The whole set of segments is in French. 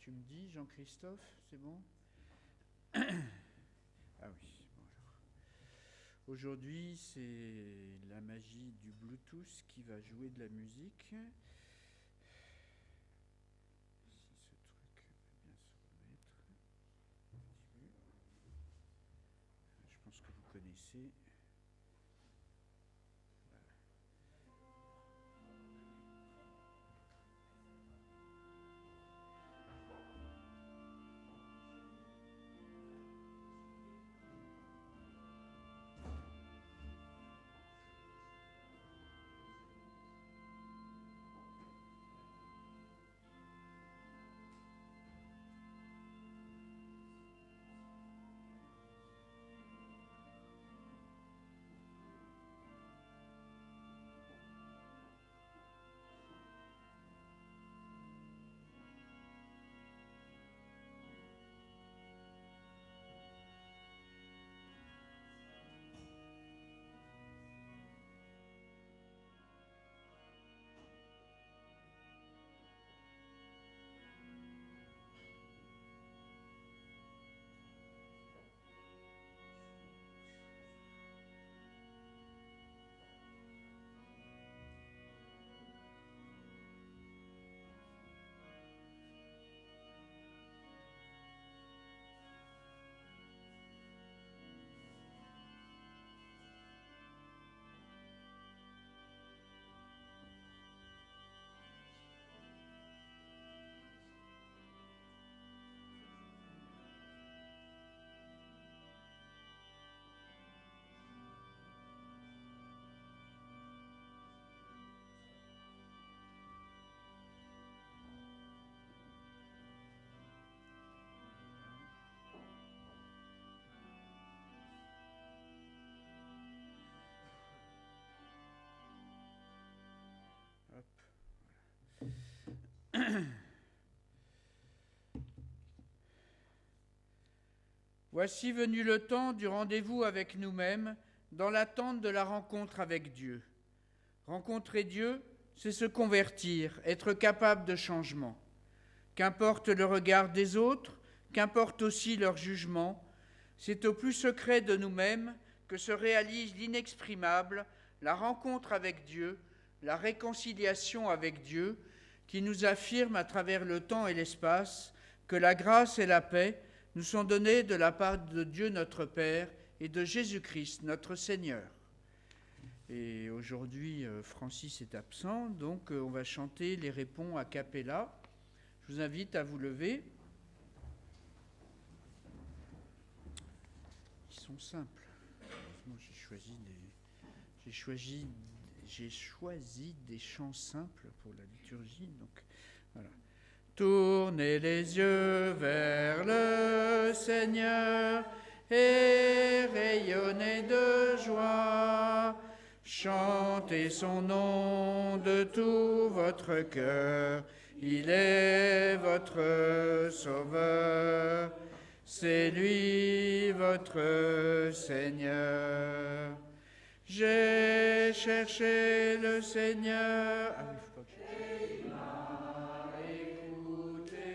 tu me dis, Jean-Christophe, c'est bon? Ah oui, bonjour. Aujourd'hui, c'est la magie du Bluetooth qui va jouer de la musique. Si ce truc va bien se remettre. Je pense que vous connaissez. Hop. Voici venu le temps du rendez-vous avec nous-mêmes, dans l'attente de la rencontre avec Dieu. Rencontrer Dieu, c'est se convertir, être capable de changement. Qu'importe le regard des autres, qu'importe aussi leur jugement, c'est au plus secret de nous-mêmes que se réalise l'inexprimable, la rencontre avec Dieu, la réconciliation avec Dieu, qui nous affirme à travers le temps et l'espace que la grâce et la paix nous sont données de la part de Dieu notre Père et de Jésus-Christ notre Seigneur. Et aujourd'hui, Francis est absent, donc on va chanter les répons a cappella. Je vous invite à vous lever. Ils sont simples. Heureusement, j'ai choisi des chants simples pour la liturgie. Donc, voilà. Tournez les yeux vers le Seigneur et rayonnez de joie. Chantez son nom de tout votre cœur. Il est votre Sauveur. C'est lui votre Seigneur. J'ai cherché le Seigneur. Ah oui, faut pas que je... Il m'a écouté.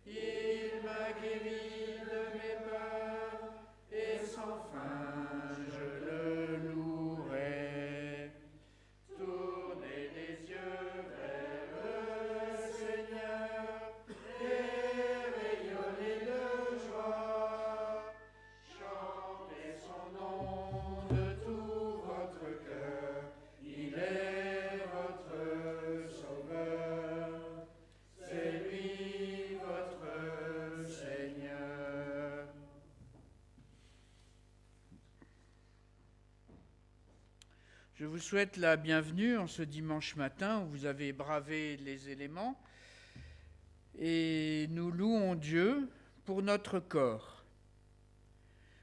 Il m'a guéri de mes peurs. Et sans fin je le louerai. Tournez les yeux vers le Seigneur et rayonnez de joie. Chantez son nom de tout votre cœur. Il est votre Sauveur. C'est lui votre Seigneur. Je vous souhaite la bienvenue en ce dimanche matin où vous avez bravé les éléments et nous louons Dieu pour notre corps.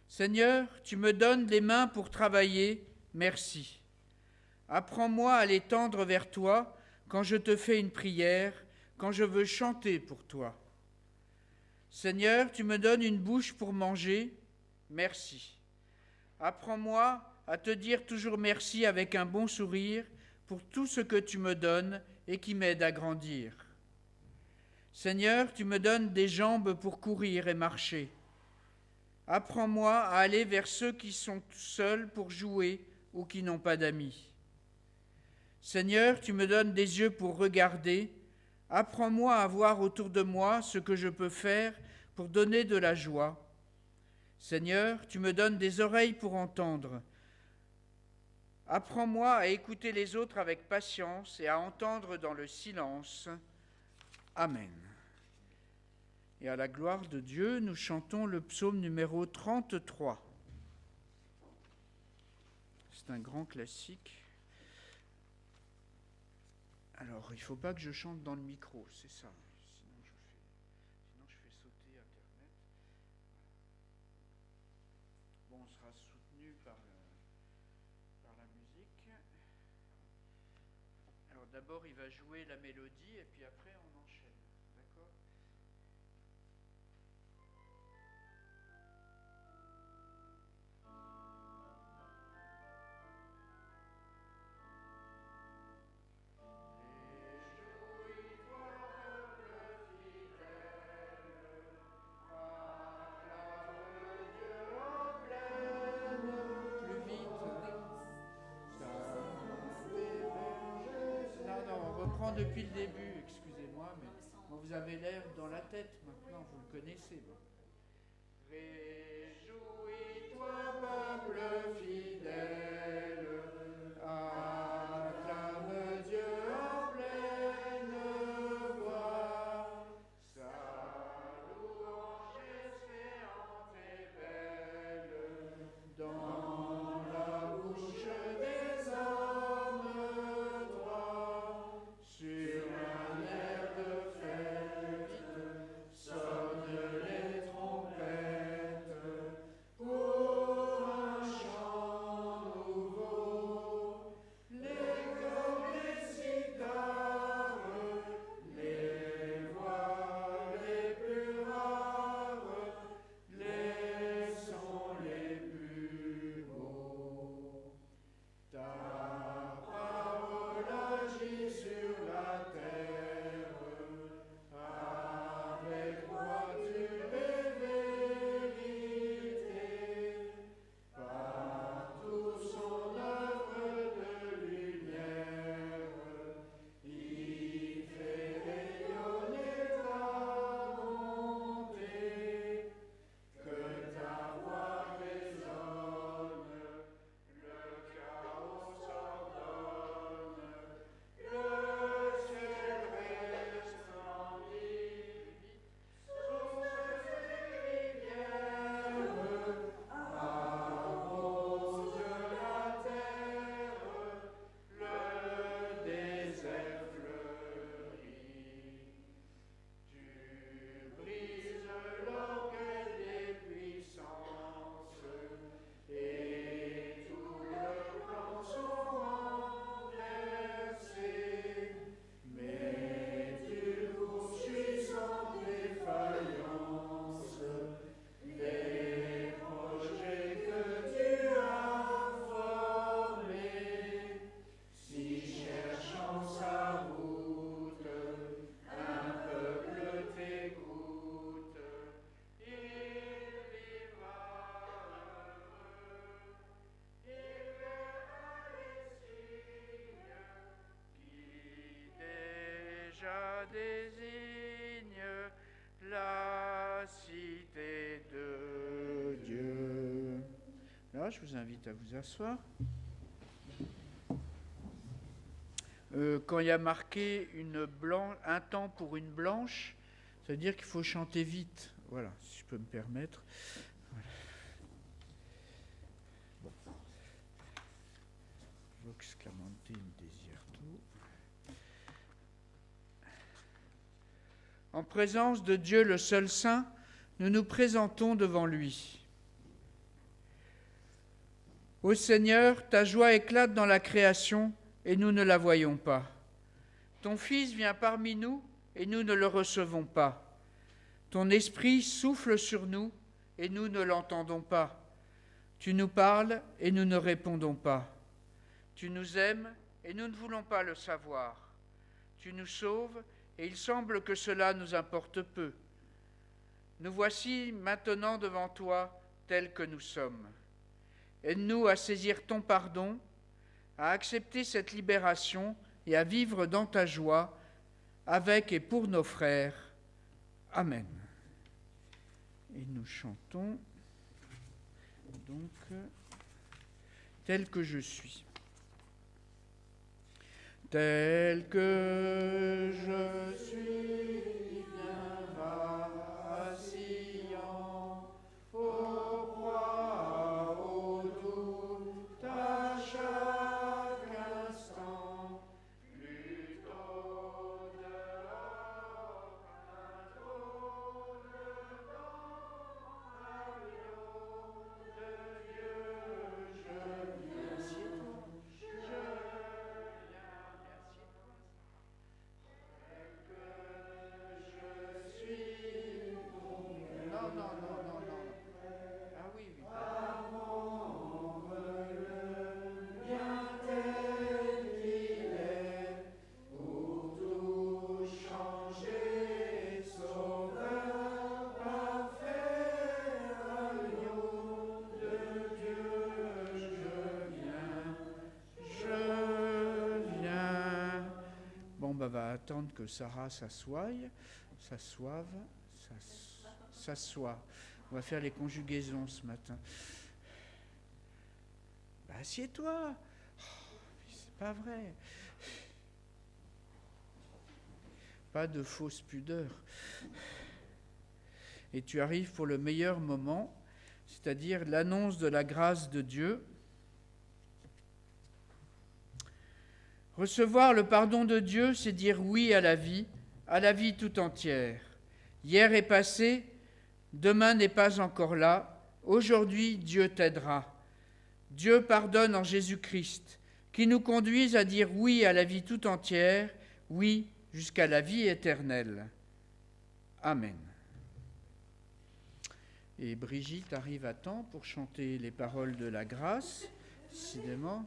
Seigneur, tu me donnes les mains pour travailler, merci. Apprends-moi à les tendre vers toi quand je te fais une prière, quand je veux chanter pour toi. Seigneur, tu me donnes une bouche pour manger, merci. Apprends-moi à te dire toujours merci avec un bon sourire pour tout ce que tu me donnes et qui m'aide à grandir. Seigneur, tu me donnes des jambes pour courir et marcher. Apprends-moi à aller vers ceux qui sont seuls pour jouer ou qui n'ont pas d'amis. Seigneur, tu me donnes des yeux pour regarder. Apprends-moi à voir autour de moi ce que je peux faire pour donner de la joie. Seigneur, tu me donnes des oreilles pour entendre. Apprends-moi à écouter les autres avec patience et à entendre dans le silence. Amen. Et à la gloire de Dieu, nous chantons le psaume numéro 33. C'est un grand classique. Alors, il ne faut pas que je chante dans le micro, c'est ça. Sinon je fais sauter Internet. Bon, on sera soutenu par la musique. Alors d'abord, il va jouer la mélodie et puis après, on enchaîne. D'accord ? Depuis le début, excusez-moi, mais bon, vous avez l'air dans la tête maintenant, vous le connaissez. Bon. Réjouis-toi, peuple fidèle, acclame Dieu en pleine voix, sa louange espérante et belle, dans la bouche des hommes droits. Sur un air de fête, sonnent les trompettes pour un chant nouveau. Les cordes, les cithares, les voix les plus rares, les sons les plus beaux. Ta parole agit sur la terre, avec droiture et vérité, partout son œuvre de lumière, y fait rayonner ta bonté, que ta voix résonne, le chaos s'ordonne, le ciel resplendit, source et rivière, arrose la terre, le désert fleurit. Tu brises l'orgueil des puissances, et tous leurs plans sont renversés. Mais tu poursuis sans défaillance les projets que tu as formés. Si cherchant sa route, un peuple t'écoute, il vivra heureux, il verra les signes qui déjà désignent la cité de Dieu. Là, je vous invite à vous asseoir. Quand il y a marqué un temps pour une blanche, ça veut dire qu'il faut chanter vite. Voilà, si je peux me permettre. Voilà. Bon. Vox clamante in desierto. En présence de Dieu le seul saint, nous nous présentons devant lui. Ô Seigneur, ta joie éclate dans la création et nous ne la voyons pas. Ton Fils vient parmi nous et nous ne le recevons pas. Ton esprit souffle sur nous et nous ne l'entendons pas. Tu nous parles et nous ne répondons pas. Tu nous aimes et nous ne voulons pas le savoir. Tu nous sauves et il semble que cela nous importe peu. Nous voici maintenant devant toi tels que nous sommes. Aide-nous à saisir ton pardon, à accepter cette libération et à vivre dans ta joie avec et pour nos frères. Amen. Et nous chantons donc tel que je suis. Tel que je suis, bien vacillant, ô proie, ô doute, à chaque instant, plutôt dehors, bientôt dedans, agneau de Dieu, je viens, va attendre que Sarah s'assoie. On va faire les conjugaisons ce matin. Bah, assieds-toi. Oh, c'est pas vrai. Pas de fausse pudeur. Et tu arrives pour le meilleur moment, c'est-à-dire l'annonce de la grâce de Dieu. Recevoir le pardon de Dieu, c'est dire oui à la vie tout entière. Hier est passé, demain n'est pas encore là. Aujourd'hui, Dieu t'aidera. Dieu pardonne en Jésus-Christ, qui nous conduise à dire oui à la vie tout entière, oui jusqu'à la vie éternelle. Amen. Et Brigitte arrive à temps pour chanter les paroles de la grâce, décidément.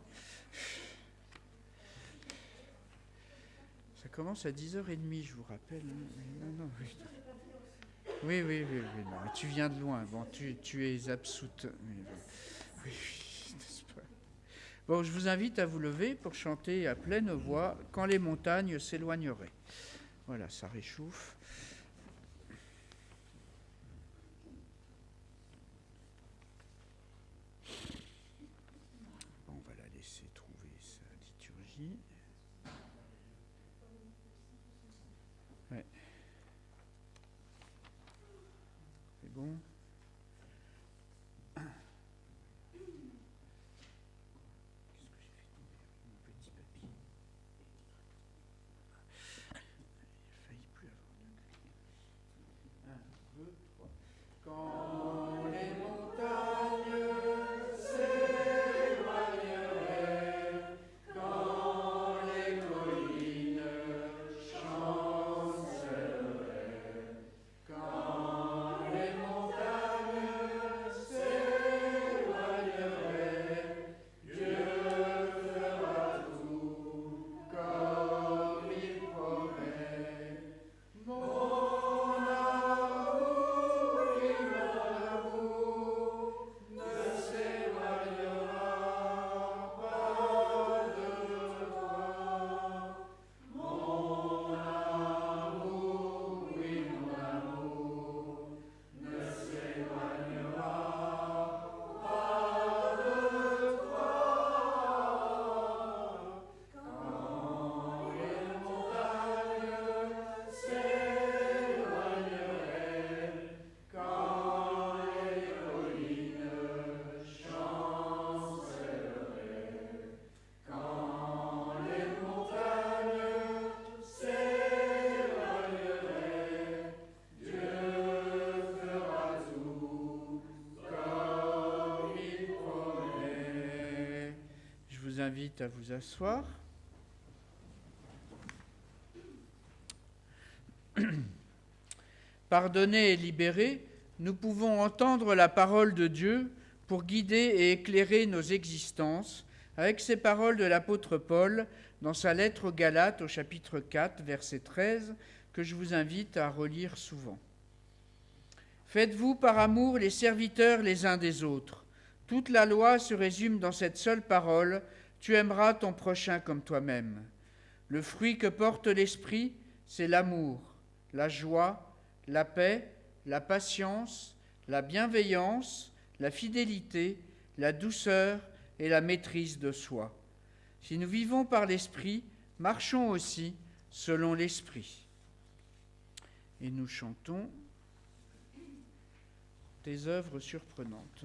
Ça commence à 10h30, je vous rappelle. Non, oui. Non, tu viens de loin. Bon, tu es absoute. Oui, n'est-ce pas ? Bon, je vous invite à vous lever pour chanter à pleine voix « Quand les montagnes s'éloigneraient ». Voilà, ça réchauffe. Bon, on va la laisser trouver sa liturgie. Ouais. C'est bon. Quand les montagnes s'éloigneraient, quand les collines chancelleraient, quand les montagnes s'éloigneraient, Dieu fera tout comme il promet. Invite à vous asseoir. Pardonnés et libérés, nous pouvons entendre la parole de Dieu pour guider et éclairer nos existences avec ces paroles de l'apôtre Paul dans sa lettre aux Galates au chapitre 4, versets 13 que je vous invite à relire souvent. Faites-vous par amour les serviteurs les uns des autres. Toute la loi se résume dans cette seule parole, tu aimeras ton prochain comme toi-même. Le fruit que porte l'esprit, c'est l'amour, la joie, la paix, la patience, la bienveillance, la fidélité, la douceur et la maîtrise de soi. Si nous vivons par l'esprit, marchons aussi selon l'esprit. Et nous chantons des œuvres surprenantes.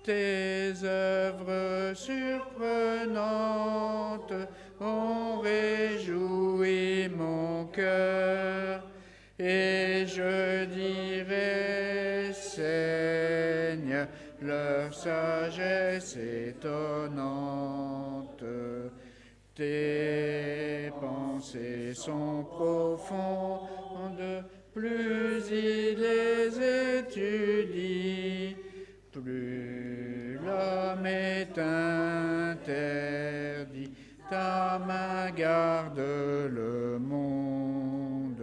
Tes œuvres surprenantes ont réjoui mon cœur, et je dirai, Seigneur, leur sagesse étonnante. Tes pensées sont profondes, plus il les étudie, plus l'homme est interdit. Ta main garde le monde.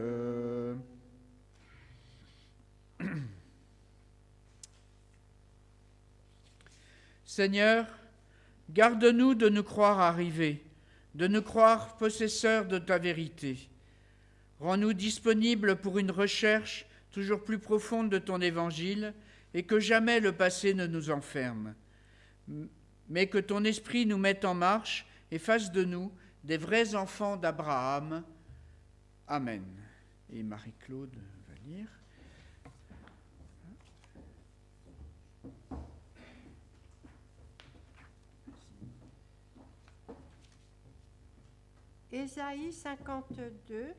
Seigneur, garde-nous de nous croire arrivés, de nous croire possesseurs de ta vérité. Rends-nous disponibles pour une recherche toujours plus profonde de ton évangile et que jamais le passé ne nous enferme, mais que ton esprit nous mette en marche et fasse de nous des vrais enfants d'Abraham. Amen. Et Marie-Claude va lire. Ésaïe 52,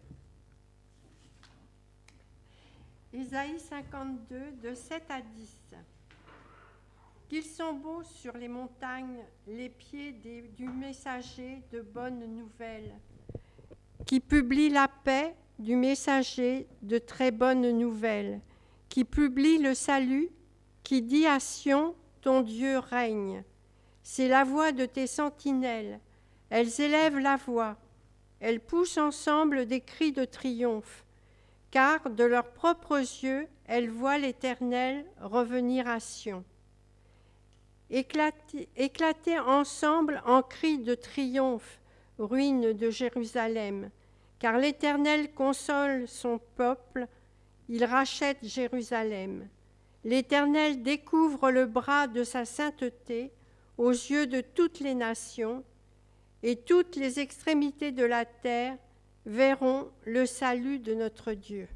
de 7 à 10. Qu'ils sont beaux sur les montagnes les pieds du messager de bonnes nouvelles, qui publie la paix du messager de très bonnes nouvelles, qui publie le salut, qui dit à Sion, ton Dieu règne. C'est la voix de tes sentinelles, elles élèvent la voix. Elles poussent ensemble des cris de triomphe, car de leurs propres yeux, elles voient l'Éternel revenir à Sion. Éclatez ensemble en cris de triomphe, ruines de Jérusalem, car l'Éternel console son peuple, il rachète Jérusalem. L'Éternel découvre le bras de sa sainteté aux yeux de toutes les nations, et toutes les extrémités de la terre verront le salut de notre Dieu.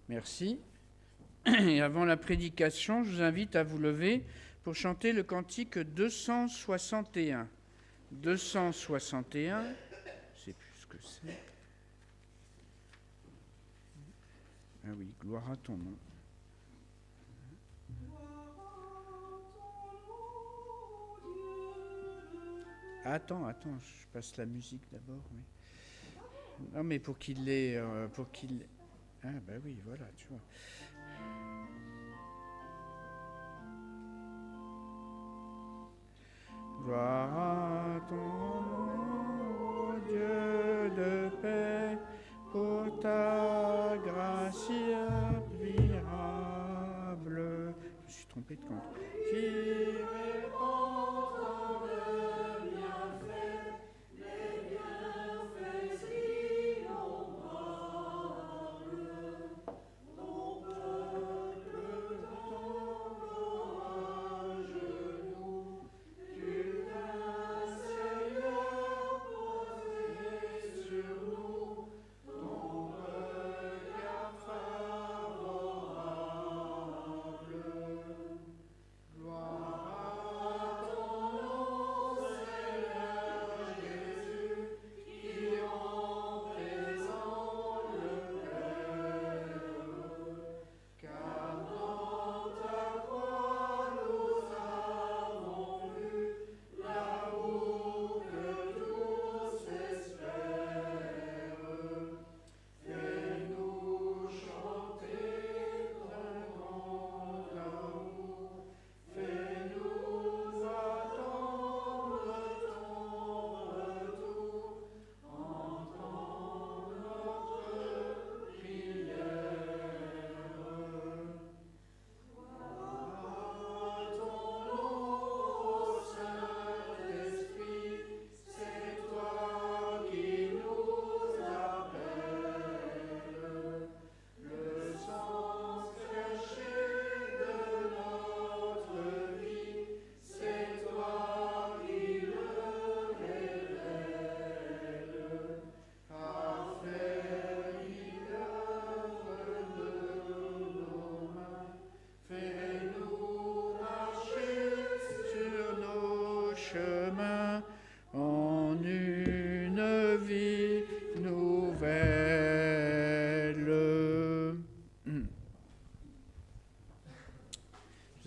Merci. Et avant la prédication, je vous invite à vous lever pour chanter le cantique 261. 261, je ne sais plus ce que c'est. Ah oui, gloire à ton nom. Attends, je passe la musique d'abord. Oui. Non, mais pour qu'il l'ait... Ah bah oui, voilà, tu vois. Gloire à ton nom, Dieu de paix, pour ta grâce admirable. Je me suis trompé de compte. Qui répand tant de bienfaits, les bienfaits innombrables. Ton peuple tombe à genoux, tu t'as, Seigneur, posé sur nous. Ton regard favorable, gloire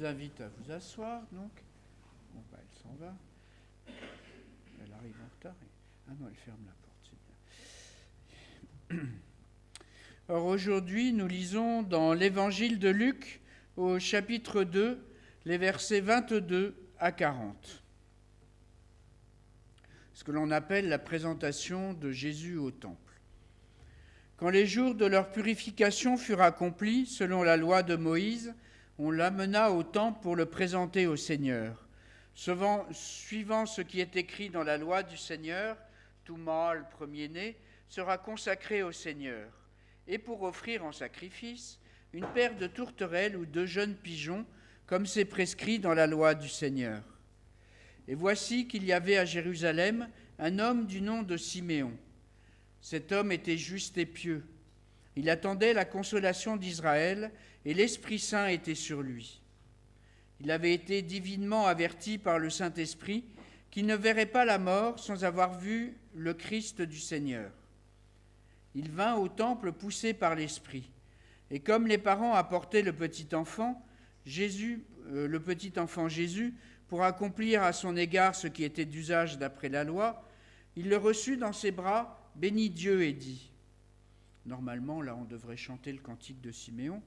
invite à vous asseoir, donc. Bon, bah, elle s'en va. Elle arrive en retard. Ah non, elle ferme la porte, c'est bien. Alors aujourd'hui, nous lisons dans l'Évangile de Luc, au chapitre 2, les versets 22 à 40. Ce que l'on appelle la présentation de Jésus au temple. Quand les jours de leur purification furent accomplis, selon la loi de Moïse, on l'amena au temple pour le présenter au Seigneur. Suivant ce qui est écrit dans la loi du Seigneur, tout mâle premier-né sera consacré au Seigneur, et pour offrir en sacrifice une paire de tourterelles ou 2 jeunes pigeons, comme c'est prescrit dans la loi du Seigneur. Et voici qu'il y avait à Jérusalem un homme du nom de Siméon. Cet homme était juste et pieux. Il attendait la consolation d'Israël, et l'Esprit Saint était sur lui. Il avait été divinement averti par le Saint-Esprit qu'il ne verrait pas la mort sans avoir vu le Christ du Seigneur. Il vint au temple poussé par l'Esprit, et comme les parents apportaient le petit enfant Jésus, pour accomplir à son égard ce qui était d'usage d'après la loi, il le reçut dans ses bras, bénit Dieu et dit. Normalement, là, on devrait chanter le cantique de Siméon.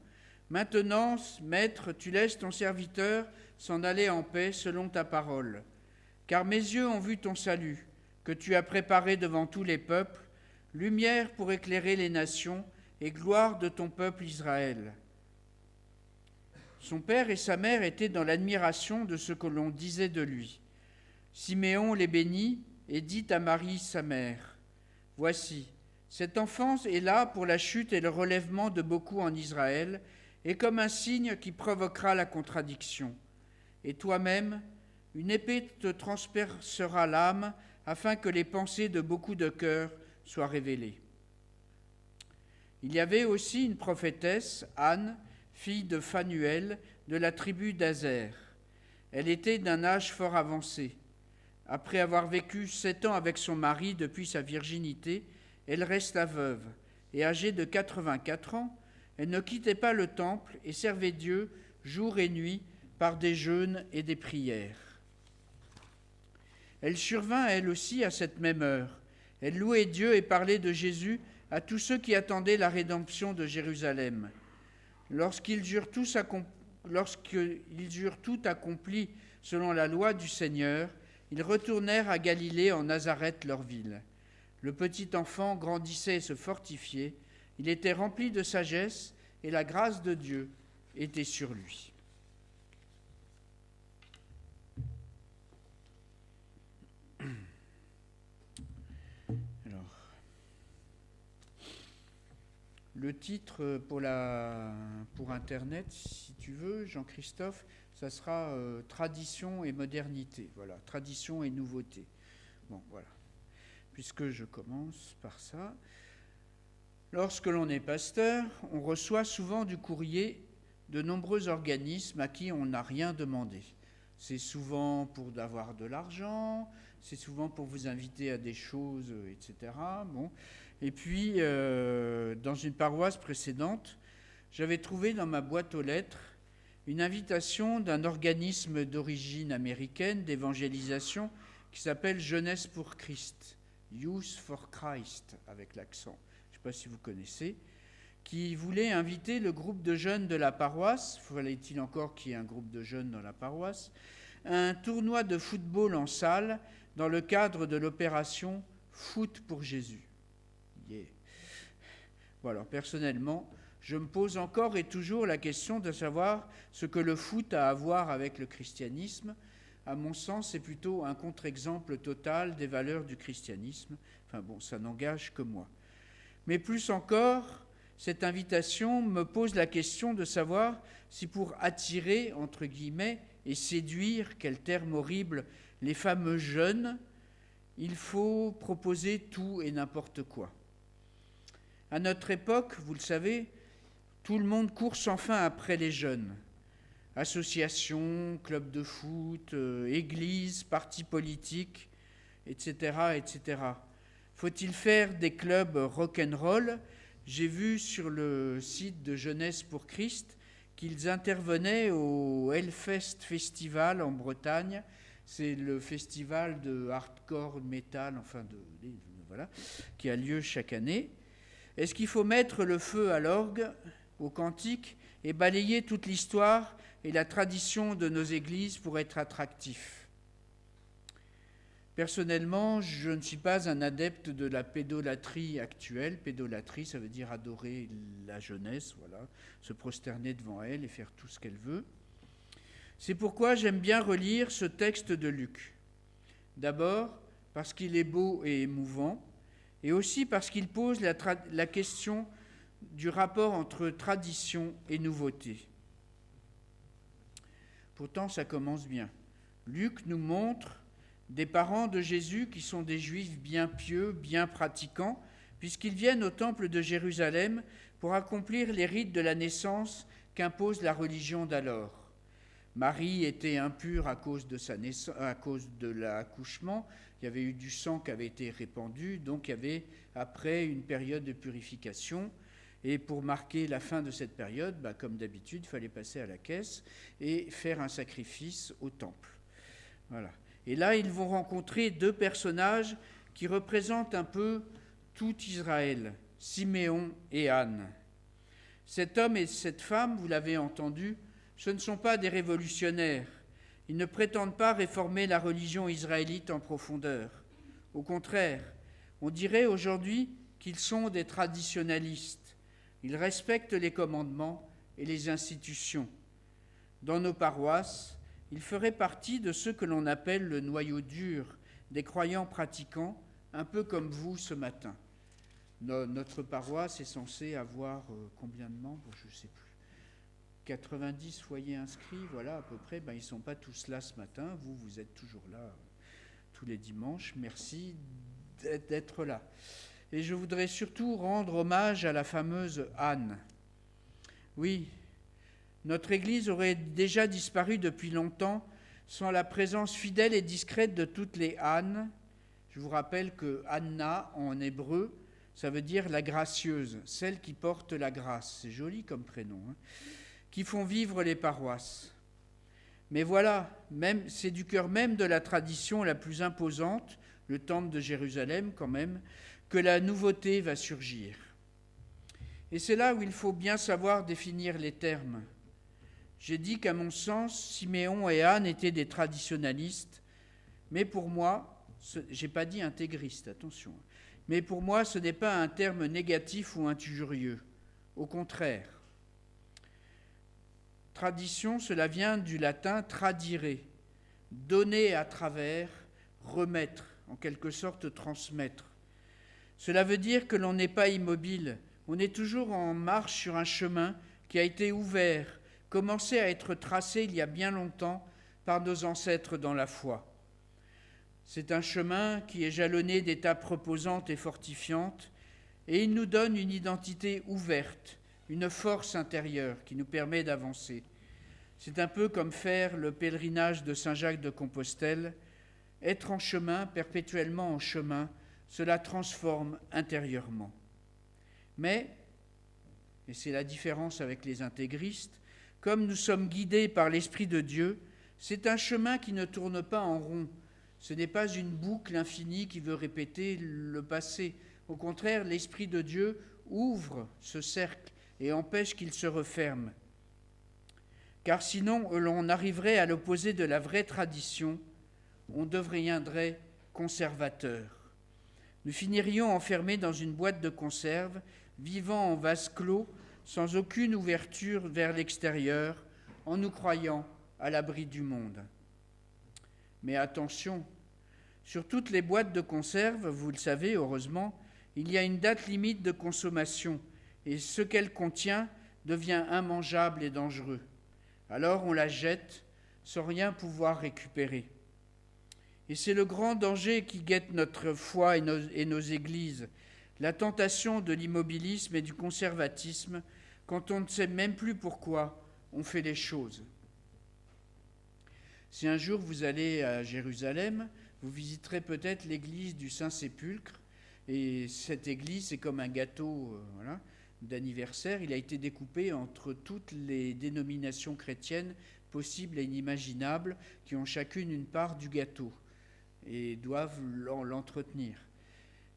Maintenant, Maître, tu laisses ton serviteur s'en aller en paix selon ta parole. Car mes yeux ont vu ton salut, que tu as préparé devant tous les peuples, lumière pour éclairer les nations et gloire de ton peuple Israël. Son père et sa mère étaient dans l'admiration de ce que l'on disait de lui. Siméon les bénit et dit à Marie, sa mère, « Voici, cet enfant est là pour la chute et le relèvement de beaucoup en Israël, et comme un signe qui provoquera la contradiction. Et toi-même, une épée te transpercera l'âme, afin que les pensées de beaucoup de cœurs soient révélées. » Il y avait aussi une prophétesse, Anne, fille de Phanuel, de la tribu d'Aser. Elle était d'un âge fort avancé. Après avoir vécu 7 ans avec son mari depuis sa virginité, elle resta veuve, et âgée de 84 ans, elle ne quittait pas le temple et servait Dieu jour et nuit par des jeûnes et des prières. Elle survint elle aussi à cette même heure. Elle louait Dieu et parlait de Jésus à tous ceux qui attendaient la rédemption de Jérusalem. Lorsqu'ils eurent tout accompli selon la loi du Seigneur, ils retournèrent à Galilée en Nazareth leur ville. Le petit enfant grandissait et se fortifiait, il était rempli de sagesse et la grâce de Dieu était sur lui. Alors, le titre pour Internet, si tu veux, Jean-Christophe, ça sera Tradition et modernité. Voilà, tradition et nouveauté. Bon, voilà. Puisque je commence par ça. Lorsque l'on est pasteur, on reçoit souvent du courrier de nombreux organismes à qui on n'a rien demandé. C'est souvent pour avoir de l'argent, c'est souvent pour vous inviter à des choses, etc. Bon. Et puis, dans une paroisse précédente, j'avais trouvé dans ma boîte aux lettres une invitation d'un organisme d'origine américaine d'évangélisation qui s'appelle Jeunesse pour Christ, Youth for Christ, avec l'accent. Je ne sais pas si vous connaissez, qui voulait inviter le groupe de jeunes de la paroisse, fallait-il encore qu'il y ait un groupe de jeunes dans la paroisse, à un tournoi de football en salle dans le cadre de l'opération Foot pour Jésus. Yeah. Bon, alors personnellement, je me pose encore et toujours la question de savoir ce que le foot a à voir avec le christianisme. À mon sens, c'est plutôt un contre-exemple total des valeurs du christianisme. Enfin bon, ça n'engage que moi. Mais plus encore, cette invitation me pose la question de savoir si pour attirer, entre guillemets, et séduire, quel terme horrible, les fameux jeunes, il faut proposer tout et n'importe quoi. À notre époque, vous le savez, tout le monde court sans fin après les jeunes. Associations, clubs de foot, églises, partis politiques, etc., etc. Faut-il faire des clubs rock'n'roll ? J'ai vu sur le site de Jeunesse pour Christ qu'ils intervenaient au Hellfest Festival en Bretagne. C'est le festival de hardcore metal, voilà, qui a lieu chaque année. Est-ce qu'il faut mettre le feu à l'orgue, au cantique, et balayer toute l'histoire et la tradition de nos églises pour être attractif? Personnellement, je ne suis pas un adepte de la pédolâtrie actuelle. Pédolâtrie, ça veut dire adorer la jeunesse, voilà, se prosterner devant elle et faire tout ce qu'elle veut. C'est pourquoi j'aime bien relire ce texte de Luc. D'abord, parce qu'il est beau et émouvant, et aussi parce qu'il pose la question du rapport entre tradition et nouveauté. Pourtant, ça commence bien. Luc nous montre des parents de Jésus qui sont des Juifs bien pieux, bien pratiquants, puisqu'ils viennent au temple de Jérusalem pour accomplir les rites de la naissance qu'impose la religion d'alors. Marie était impure à cause de l'accouchement. Il y avait eu du sang qui avait été répandu, donc il y avait après une période de purification. Et pour marquer la fin de cette période, comme d'habitude, il fallait passer à la caisse et faire un sacrifice au temple. Voilà. Et là, ils vont rencontrer deux personnages qui représentent un peu tout Israël, Siméon et Anne. Cet homme et cette femme, vous l'avez entendu, ce ne sont pas des révolutionnaires. Ils ne prétendent pas réformer la religion israélite en profondeur. Au contraire, on dirait aujourd'hui qu'ils sont des traditionalistes. Ils respectent les commandements et les institutions. Dans nos paroisses, ils feraient partie de ceux que l'on appelle le noyau dur des croyants pratiquants, un peu comme vous ce matin. Notre paroisse est censée avoir combien de membres? Je ne sais plus. 90 foyers inscrits, voilà à peu près. Ils ne sont pas tous là ce matin. Vous êtes toujours là tous les dimanches. Merci d'être là. Et je voudrais surtout rendre hommage à la fameuse Anne. Oui, notre Église aurait déjà disparu depuis longtemps sans la présence fidèle et discrète de toutes les Annes. Je vous rappelle que Anna, en hébreu, ça veut dire la gracieuse, celle qui porte la grâce. C'est joli comme prénom, qui font vivre les paroisses. Mais voilà, c'est du cœur même de la tradition la plus imposante, le temple de Jérusalem quand même, que la nouveauté va surgir. Et c'est là où il faut bien savoir définir les termes. J'ai dit qu'à mon sens, Siméon et Anne étaient des traditionalistes, mais pour moi, j'ai pas dit intégriste, attention, mais pour moi, ce n'est pas un terme négatif ou injurieux. Au contraire. Tradition, cela vient du latin tradire, donner à travers, remettre, en quelque sorte transmettre. Cela veut dire que l'on n'est pas immobile, on est toujours en marche sur un chemin qui a été ouvert, commencé à être tracé il y a bien longtemps par nos ancêtres dans la foi. C'est un chemin qui est jalonné d'étapes reposantes et fortifiantes, et il nous donne une identité ouverte, une force intérieure qui nous permet d'avancer. C'est un peu comme faire le pèlerinage de Saint-Jacques de Compostelle. Être en chemin, perpétuellement en chemin, cela transforme intérieurement. Mais, et c'est la différence avec les intégristes, comme nous sommes guidés par l'Esprit de Dieu, c'est un chemin qui ne tourne pas en rond. Ce n'est pas une boucle infinie qui veut répéter le passé. Au contraire, l'Esprit de Dieu ouvre ce cercle et empêche qu'il se referme. Car sinon, l'on arriverait à l'opposé de la vraie tradition, on deviendrait conservateur. Nous finirions enfermés dans une boîte de conserve, vivant en vase clos, sans aucune ouverture vers l'extérieur, en nous croyant à l'abri du monde. Mais attention, sur toutes les boîtes de conserve, vous le savez heureusement, il y a une date limite de consommation, et ce qu'elle contient devient immangeable et dangereux. Alors on la jette sans rien pouvoir récupérer. Et c'est le grand danger qui guette notre foi et nos églises, la tentation de l'immobilisme et du conservatisme quand on ne sait même plus pourquoi on fait les choses. Si un jour vous allez à Jérusalem, vous visiterez peut-être l'église du Saint-Sépulcre, et cette église, c'est comme un gâteau, voilà. d'anniversaire, il a été découpé entre toutes les dénominations chrétiennes possibles et inimaginables qui ont chacune une part du gâteau et doivent l'entretenir.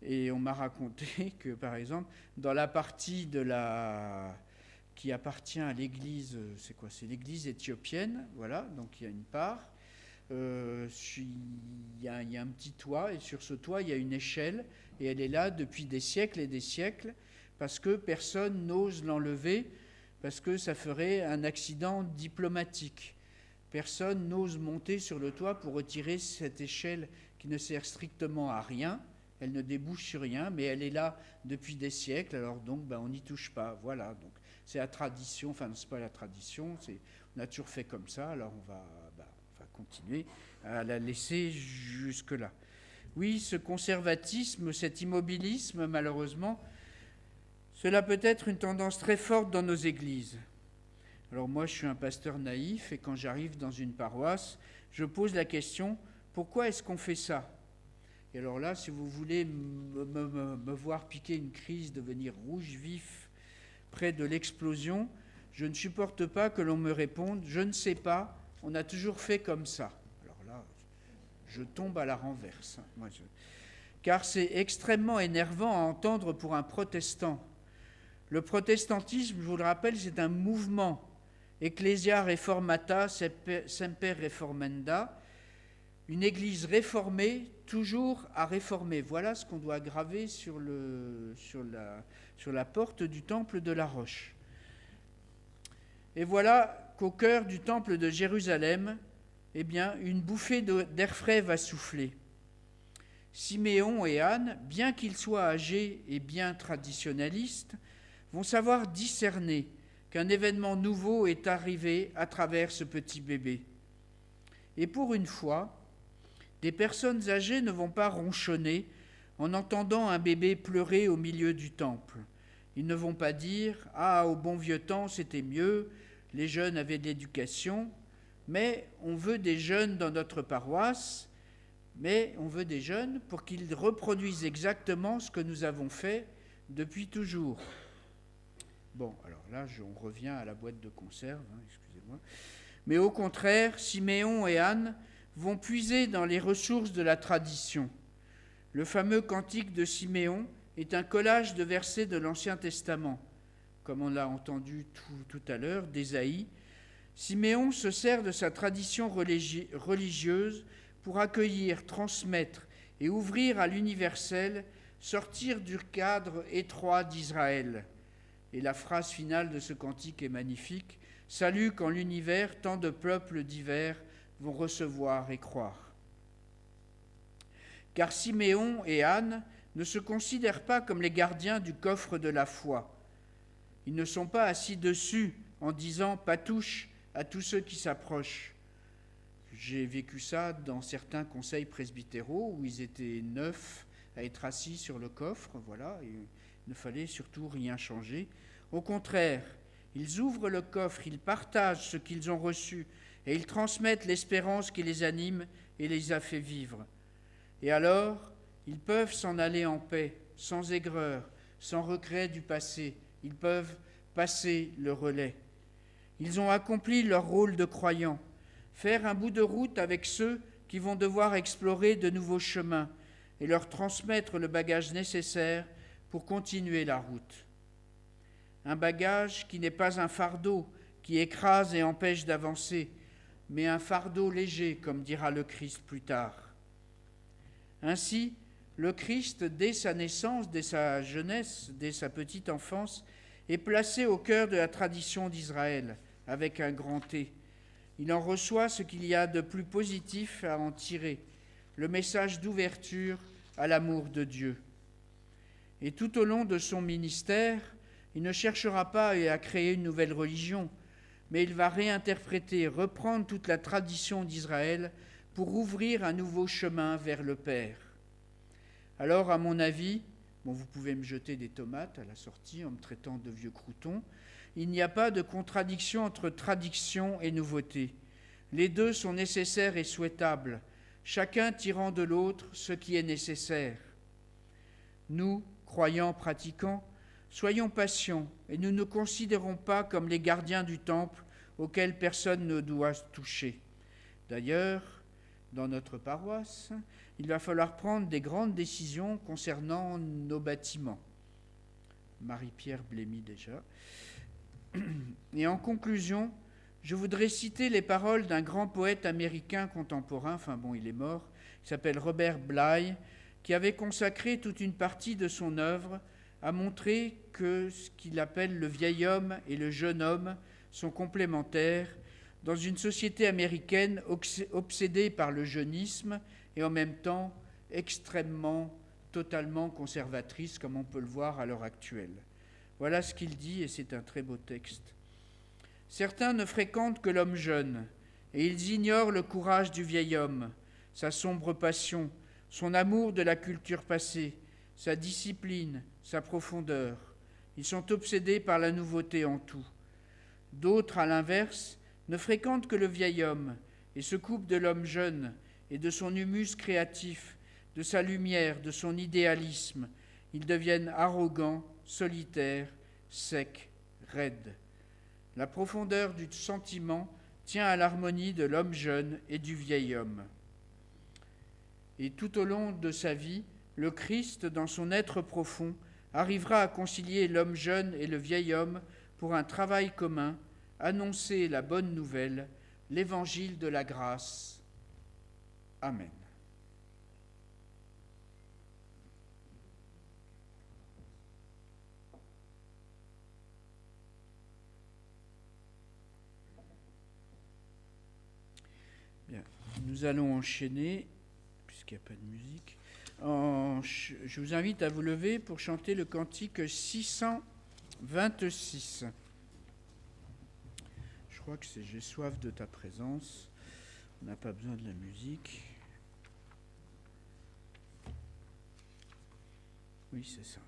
Et on m'a raconté que, par exemple, dans la partie qui appartient à l'église, c'est quoi? C'est l'église éthiopienne, voilà, donc il y a une part. Il y a un petit toit, et sur ce toit, il y a une échelle, et elle est là depuis des siècles et des siècles, parce que personne n'ose l'enlever, parce que ça ferait un accident diplomatique. Personne n'ose monter sur le toit pour retirer cette échelle qui ne sert strictement à rien. Elle ne débouche sur rien, mais elle est là depuis des siècles, alors donc on n'y touche pas. Voilà, donc c'est la tradition, enfin c'est pas la tradition, on a toujours fait comme ça, alors on va continuer à la laisser jusque-là. Oui, ce conservatisme, cet immobilisme, malheureusement, cela peut être une tendance très forte dans nos églises. Alors moi, je suis un pasteur naïf, et quand j'arrive dans une paroisse, je pose la question, pourquoi est-ce qu'on fait ça? Et alors là, si vous voulez me voir piquer une crise, devenir rouge vif, près de l'explosion, je ne supporte pas que l'on me réponde « je ne sais pas, on a toujours fait comme ça ». Alors là, je tombe à la renverse. Car c'est extrêmement énervant à entendre pour un protestant. Le protestantisme, je vous le rappelle, c'est un mouvement. Ecclesia reformata semper reformanda, une église réformée, toujours à réformer. Voilà ce qu'on doit graver sur la porte du temple de la Roche. Et voilà qu'au cœur du temple de Jérusalem, eh bien, une bouffée d'air frais va souffler. Siméon et Anne, bien qu'ils soient âgés et bien traditionnalistes, vont savoir discerner qu'un événement nouveau est arrivé à travers ce petit bébé. Et pour une fois, des personnes âgées ne vont pas ronchonner en entendant un bébé pleurer au milieu du temple. Ils ne vont pas dire « Ah, au bon vieux temps, c'était mieux, les jeunes avaient de l'éducation », mais on veut des jeunes dans notre paroisse, mais on veut des jeunes pour qu'ils reproduisent exactement ce que nous avons fait depuis toujours. Bon, alors là, on revient à la boîte de conserve, excusez-moi. Mais au contraire, Siméon et Anne vont puiser dans les ressources de la tradition. Le fameux cantique de Siméon est un collage de versets de l'Ancien Testament. Comme on l'a entendu tout à l'heure, d'Ésaïe, Siméon se sert de sa tradition religieuse pour accueillir, transmettre et ouvrir à l'universel, sortir du cadre étroit d'Israël. Et la phrase finale de ce cantique est magnifique. « Salut qu'en l'univers, tant de peuples divers vont recevoir et croire. » Car Siméon et Anne ne se considèrent pas comme les gardiens du coffre de la foi. Ils ne sont pas assis dessus en disant « pas touche » à tous ceux qui s'approchent. J'ai vécu ça dans certains conseils presbytéraux où ils étaient 9 à être assis sur le coffre, voilà, et il ne fallait surtout rien changer. Au contraire, ils ouvrent le coffre, ils partagent ce qu'ils ont reçu et ils transmettent l'espérance qui les anime et les a fait vivre. Et alors, ils peuvent s'en aller en paix, sans aigreur, sans regret du passé. Ils peuvent passer le relais. Ils ont accompli leur rôle de croyants, faire un bout de route avec ceux qui vont devoir explorer de nouveaux chemins et leur transmettre le bagage nécessaire pour continuer la route. Un bagage qui n'est pas un fardeau qui écrase et empêche d'avancer, mais un fardeau léger, comme dira le Christ plus tard. Ainsi, le Christ, dès sa naissance, dès sa jeunesse, dès sa petite enfance, est placé au cœur de la tradition d'Israël, avec un grand T. Il en reçoit ce qu'il y a de plus positif à en tirer, le message d'ouverture à l'amour de Dieu. Et tout au long de son ministère, il ne cherchera pas à créer une nouvelle religion, mais il va réinterpréter, reprendre toute la tradition d'Israël pour ouvrir un nouveau chemin vers le Père. Alors, à mon avis, vous pouvez me jeter des tomates à la sortie en me traitant de vieux crouton, il n'y a pas de contradiction entre tradition et nouveauté. Les deux sont nécessaires et souhaitables, chacun tirant de l'autre ce qui est nécessaire. Nous, croyants pratiquants, Soyons patients et ne nous considérons pas comme les gardiens du temple auquel personne ne doit toucher. D'ailleurs, dans notre paroisse, il va falloir prendre des grandes décisions concernant nos bâtiments. Marie-Pierre blêmit déjà. Et en conclusion, je voudrais citer les paroles d'un grand poète américain contemporain, il est mort, qui s'appelle Robert Bly, qui avait consacré toute une partie de son œuvre à montrer que ce qu'il appelle le vieil homme et le jeune homme sont complémentaires dans une société américaine obsédée par le jeunisme et en même temps extrêmement, totalement conservatrice, comme on peut le voir à l'heure actuelle. Voilà ce qu'il dit, et c'est un très beau texte. « Certains ne fréquentent que l'homme jeune, et ils ignorent le courage du vieil homme, sa sombre passion, son amour de la culture passée, sa discipline, sa profondeur. Ils sont obsédés par la nouveauté en tout. D'autres, à l'inverse, ne fréquentent que le vieil homme et se coupent de l'homme jeune et de son humus créatif, de sa lumière, de son idéalisme. Ils deviennent arrogants, solitaires, secs, raides. La profondeur du sentiment tient à l'harmonie de l'homme jeune et du vieil homme. Et tout au long de sa vie, le Christ, dans son être profond, arrivera à concilier l'homme jeune et le vieil homme pour un travail commun, annoncer la bonne nouvelle, l'évangile de la grâce. Amen. Bien, nous allons enchaîner, puisqu'il n'y a pas de musique. Je vous invite à vous lever pour chanter le cantique 626. Je crois que c'est « J'ai soif de ta présence ». On n'a pas besoin de la musique. Oui, c'est ça.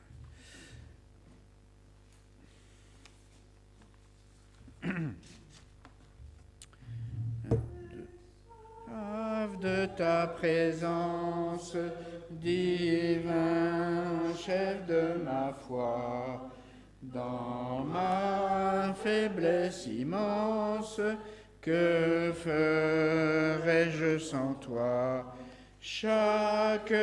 Soif de ta présence, divin chef de ma foi, dans ma faiblesse immense, que ferais-je sans toi? Chaque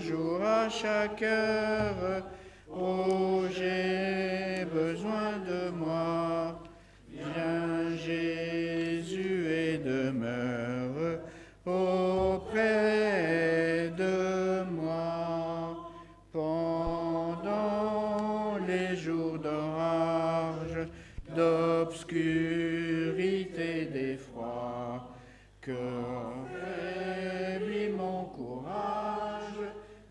jour, à chaque heure, oh, j'ai besoin de moi. Viens, Jésus, et demeure auprès de moi. Pendant les jours d'orage, d'obscurité, d'effroi, que faiblit mon courage,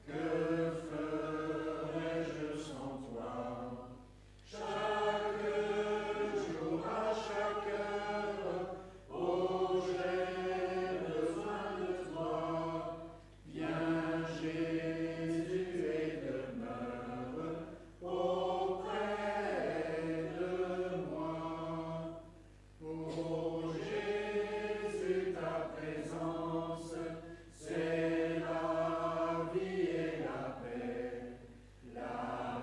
que ferais-je sans toi? Chaque jour, à chaque heure, oh, j'ai besoin de toi. Viens, Jésus, et demeure auprès de moi. Oh, Jésus, ta présence, c'est la vie et la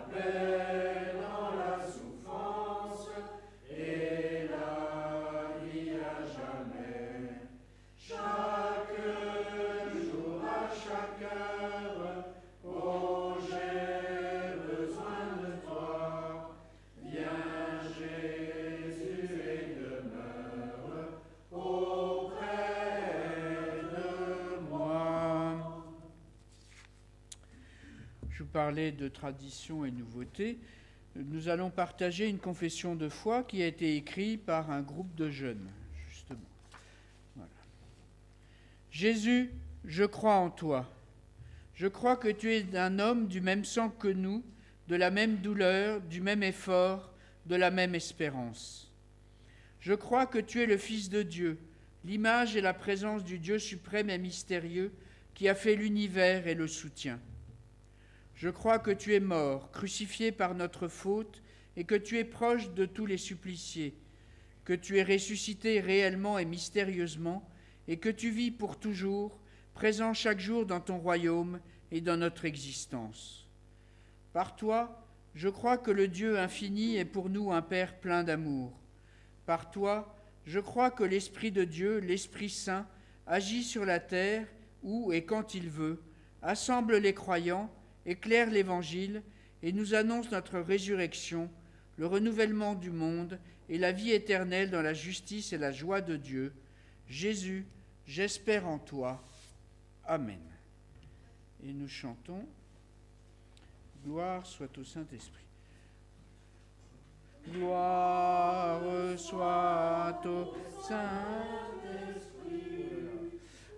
paix dans la souffrance et la vie à jamais. Chaque jour, à chaque heure, oh, j'ai besoin de toi. Viens, Jésus, et demeure auprès de moi. Je vous parlais de tradition et nouveauté. Nous allons partager une confession de foi qui a été écrite par un groupe de jeunes, justement. Voilà. Jésus, je crois en toi. Je crois que tu es un homme du même sang que nous, de la même douleur, du même effort, de la même espérance. Je crois que tu es le Fils de Dieu, l'image et la présence du Dieu suprême et mystérieux qui a fait l'univers et le soutient. Je crois que tu es mort, crucifié par notre faute, et que tu es proche de tous les suppliciés, que tu es ressuscité réellement et mystérieusement, et que tu vis pour toujours, présent chaque jour dans ton royaume et dans notre existence. Par toi, Je crois que le Dieu infini est pour nous un Père plein d'amour. Par toi, je crois que l'Esprit de Dieu, l'Esprit Saint, agit sur la terre où et quand il veut, assemble les croyants, éclaire l'Évangile et nous annonce notre résurrection, le renouvellement du monde et la vie éternelle dans la justice et la joie de Dieu. Jésus, j'espère en toi. Amen. Et nous chantons « Gloire soit au Saint-Esprit ». Gloire soit au Saint-Esprit,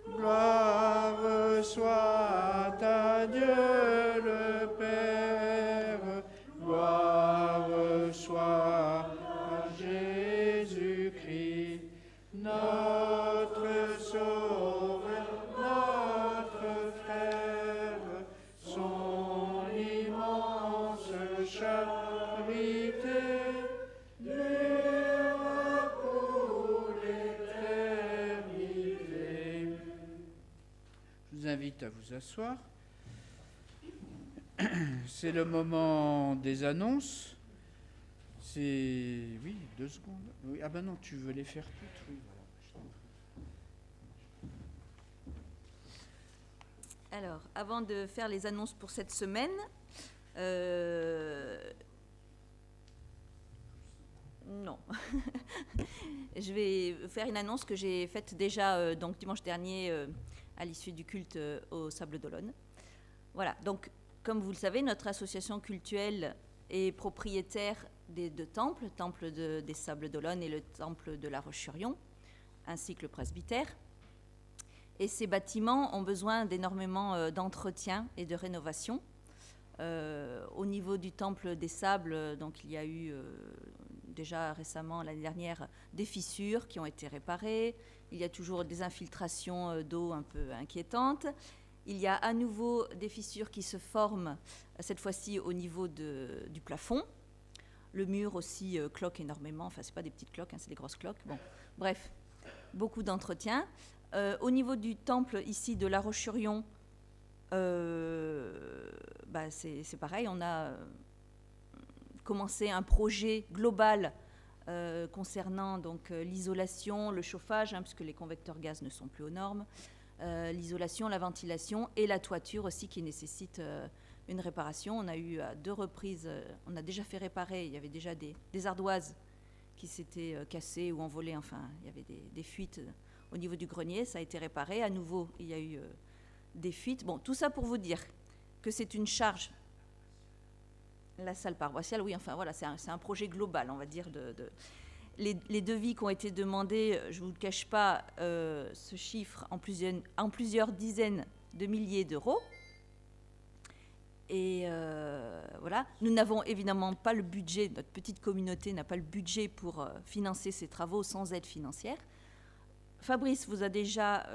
gloire soit à Dieu le Père, gloire soit à Jésus-Christ, notre Sauveur, notre Frère, son immense charité. Je vous invite à vous asseoir. C'est le moment des annonces. C'est... Oui, 2 secondes. Oui. Ah ben non, tu veux les faire toutes. Oui, voilà. Alors, avant de faire les annonces pour cette semaine, non. Je vais faire une annonce que j'ai faite déjà donc dimanche dernier à l'issue du culte au Sables d'Olonne. Voilà, donc comme vous le savez, notre association cultuelle est propriétaire des 2 temples, le temple des Sables d'Olonne et le temple de la Roche-sur-Yon, ainsi que le presbytère. Et ces bâtiments ont besoin d'énormément d'entretien et de rénovation. Au niveau du temple des Sables, donc il y a eu déjà récemment, l'année dernière, des fissures qui ont été réparées. Il y a toujours des infiltrations d'eau un peu inquiétantes. Il y a à nouveau des fissures qui se forment, cette fois-ci au niveau du plafond. Le mur aussi cloque énormément. Enfin, ce n'est pas des petites cloques, hein, c'est des grosses cloques. Bon, bref, beaucoup d'entretien. Au niveau du temple ici de La Roche-sur-Yon, c'est pareil. On a commencé un projet global concernant donc l'isolation, le chauffage, hein, puisque les convecteurs gaz ne sont plus aux normes, l'isolation, la ventilation et la toiture aussi qui nécessite une réparation. On a eu à 2 reprises, on a déjà fait réparer, il y avait déjà des ardoises qui s'étaient cassées ou envolées, enfin il y avait des fuites au niveau du grenier, ça a été réparé. À nouveau, il y a eu des fuites. Bon, tout ça pour vous dire que c'est une charge. La salle paroissiale, oui, enfin voilà, c'est un projet global, on va dire. Les devis qui ont été demandés, je ne vous le cache pas, se chiffrent en plusieurs dizaines de milliers d'euros. Et voilà, nous n'avons évidemment pas le budget, notre petite communauté n'a pas le budget pour financer ces travaux sans aide financière. Fabrice vous a déjà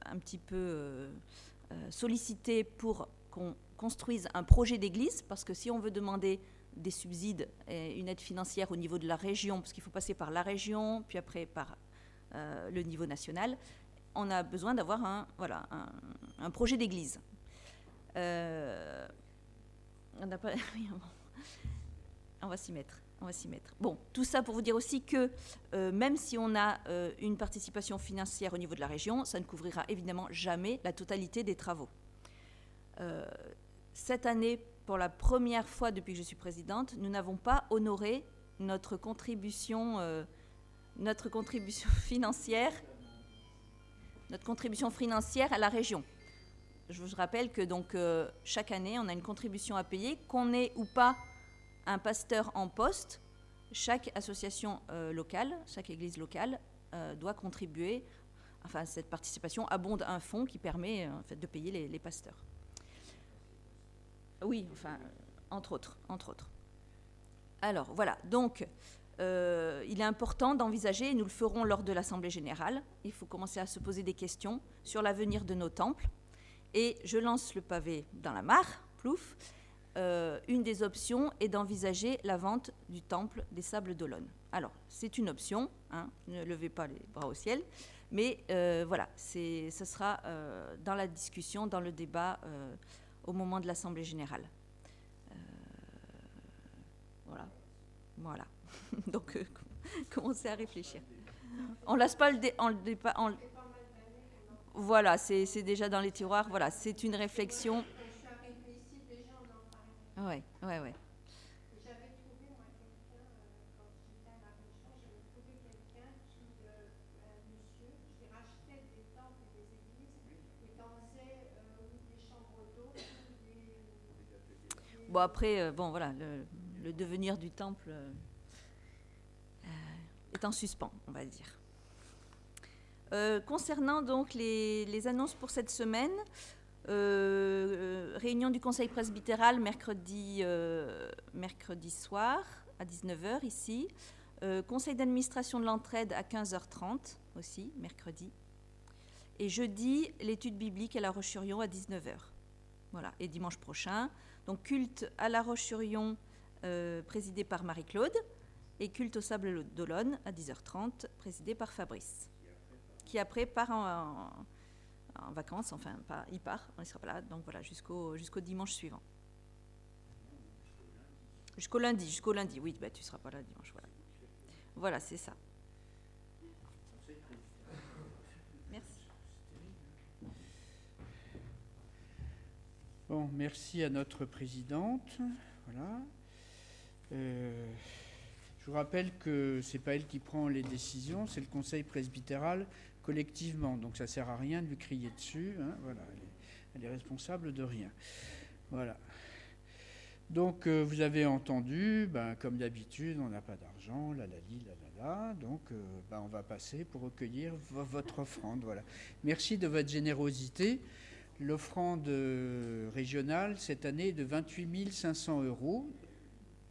un petit peu sollicité pour qu'on construise un projet d'église, parce que si on veut demander des subsides et une aide financière au niveau de la région, parce qu'il faut passer par la région, puis après par le niveau national, on a besoin d'avoir un projet d'église. On va s'y mettre. Bon, tout ça pour vous dire aussi que même si on a une participation financière au niveau de la région, ça ne couvrira évidemment jamais la totalité des travaux. Cette année, pour la première fois depuis que je suis présidente, nous n'avons pas honoré notre contribution financière à la région. Je vous rappelle que donc chaque année, on a une contribution à payer, qu'on ait ou pas un pasteur en poste. Chaque association locale, chaque église locale doit contribuer. Enfin, cette participation abonde un fonds qui permet en fait, de payer les pasteurs. Oui, enfin, entre autres. Alors, voilà, donc, il est important d'envisager, et nous le ferons lors de l'Assemblée générale, il faut commencer à se poser des questions sur l'avenir de nos temples. Et je lance le pavé dans la mare, plouf. Une des options est d'envisager la vente du temple des Sables d'Olonne. Alors, c'est une option, hein, ne levez pas les bras au ciel, mais voilà, ce sera dans la discussion, dans le débat au moment de l'Assemblée générale. Voilà. Voilà. Donc, commencez à réfléchir. On laisse pas le... Voilà, c'est déjà dans les tiroirs. Voilà, c'est une réflexion. Ouais, ouais, ouais. J'avais trouvé, moi, quelqu'un, quand j'étais à la région, j'avais trouvé quelqu'un qui, un monsieur, qui rachetait des temples et des églises et qui en faisait des chambres d'hôtes ou des... Bon, après, bon, voilà, le devenir du temple est en suspens, on va dire. Concernant donc les annonces pour cette semaine, réunion du conseil presbytéral mercredi soir à 19h ici. Conseil d'administration de l'entraide à 15h30 aussi, mercredi. Et jeudi, l'étude biblique à La Roche-sur-Yon à 19h. Voilà. Et dimanche prochain, donc culte à La Roche-sur-Yon présidé par Marie-Claude et culte au Sable d'Olonne à 10h30 présidé par Fabrice. Qui après part en vacances, enfin, il part, on ne sera pas là, donc voilà, jusqu'au dimanche suivant. Jusqu'au lundi, oui, bah, tu ne seras pas là dimanche, voilà. Voilà, c'est ça. Merci. Bon, merci à notre présidente. Voilà. Je vous rappelle que ce n'est pas elle qui prend les décisions, c'est le conseil presbytéral collectivement. Donc ça ne sert à rien de lui crier dessus. Hein, voilà, elle est responsable de rien. Voilà. Donc vous avez entendu, comme d'habitude, on n'a pas d'argent, la. Donc on va passer pour recueillir votre offrande. Voilà. Merci de votre générosité. L'offrande régionale cette année est de 28 500 €.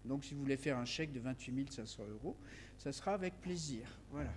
Donc si vous voulez faire un chèque de 28 500 €, ça sera avec plaisir. Voilà.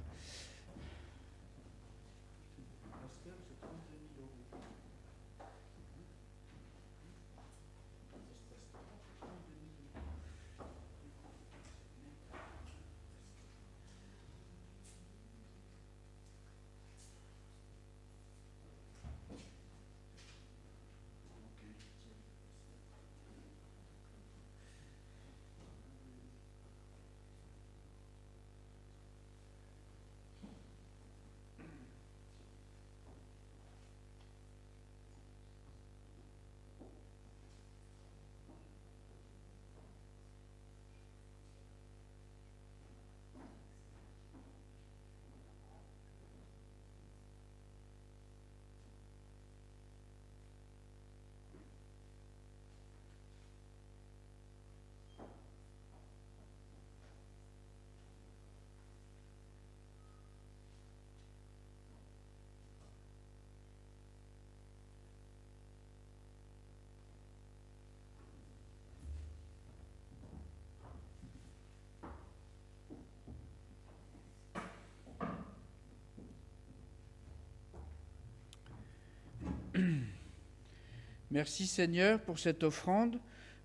Merci Seigneur pour cette offrande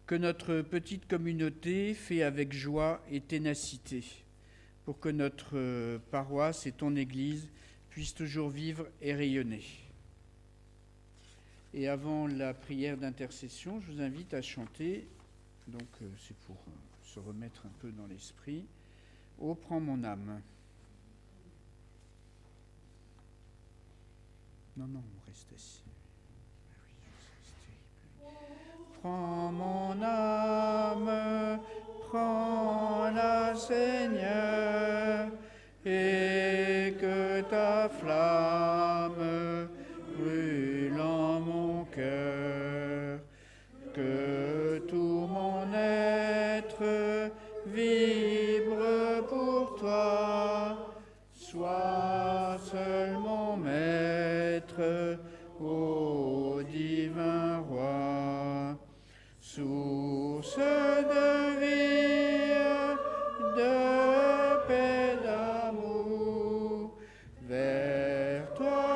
que notre petite communauté fait avec joie et ténacité, pour que notre paroisse et ton Église puissent toujours vivre et rayonner. Et avant la prière d'intercession, je vous invite à chanter, donc c'est pour se remettre un peu dans l'esprit, « Ô prends mon âme ». Non, on reste assis. Prends mon âme, prends-la Seigneur, et que ta flamme brûle en mon cœur, que tout mon être vibre pour toi, sois seul mon maître, ô divin roi, source de vie, de paix, d'amour, vers toi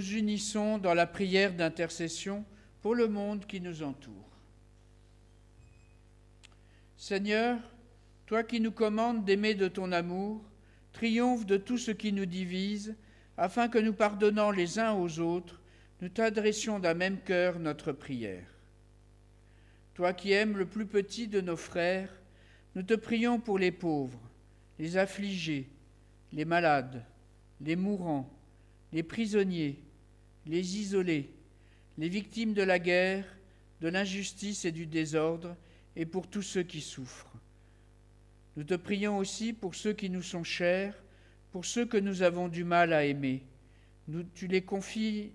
nous unissons dans la prière d'intercession pour le monde qui nous entoure. Seigneur, toi qui nous commandes d'aimer de ton amour, triomphe de tout ce qui nous divise, afin que nous pardonnant les uns aux autres, nous t'adressions d'un même cœur notre prière. Toi qui aimes le plus petit de nos frères, nous te prions pour les pauvres, les affligés, les malades, les mourants, les prisonniers, les isolés, les victimes de la guerre, de l'injustice et du désordre, et pour tous ceux qui souffrent. Nous te prions aussi pour ceux qui nous sont chers, pour ceux que nous avons du mal à aimer. Tu les confies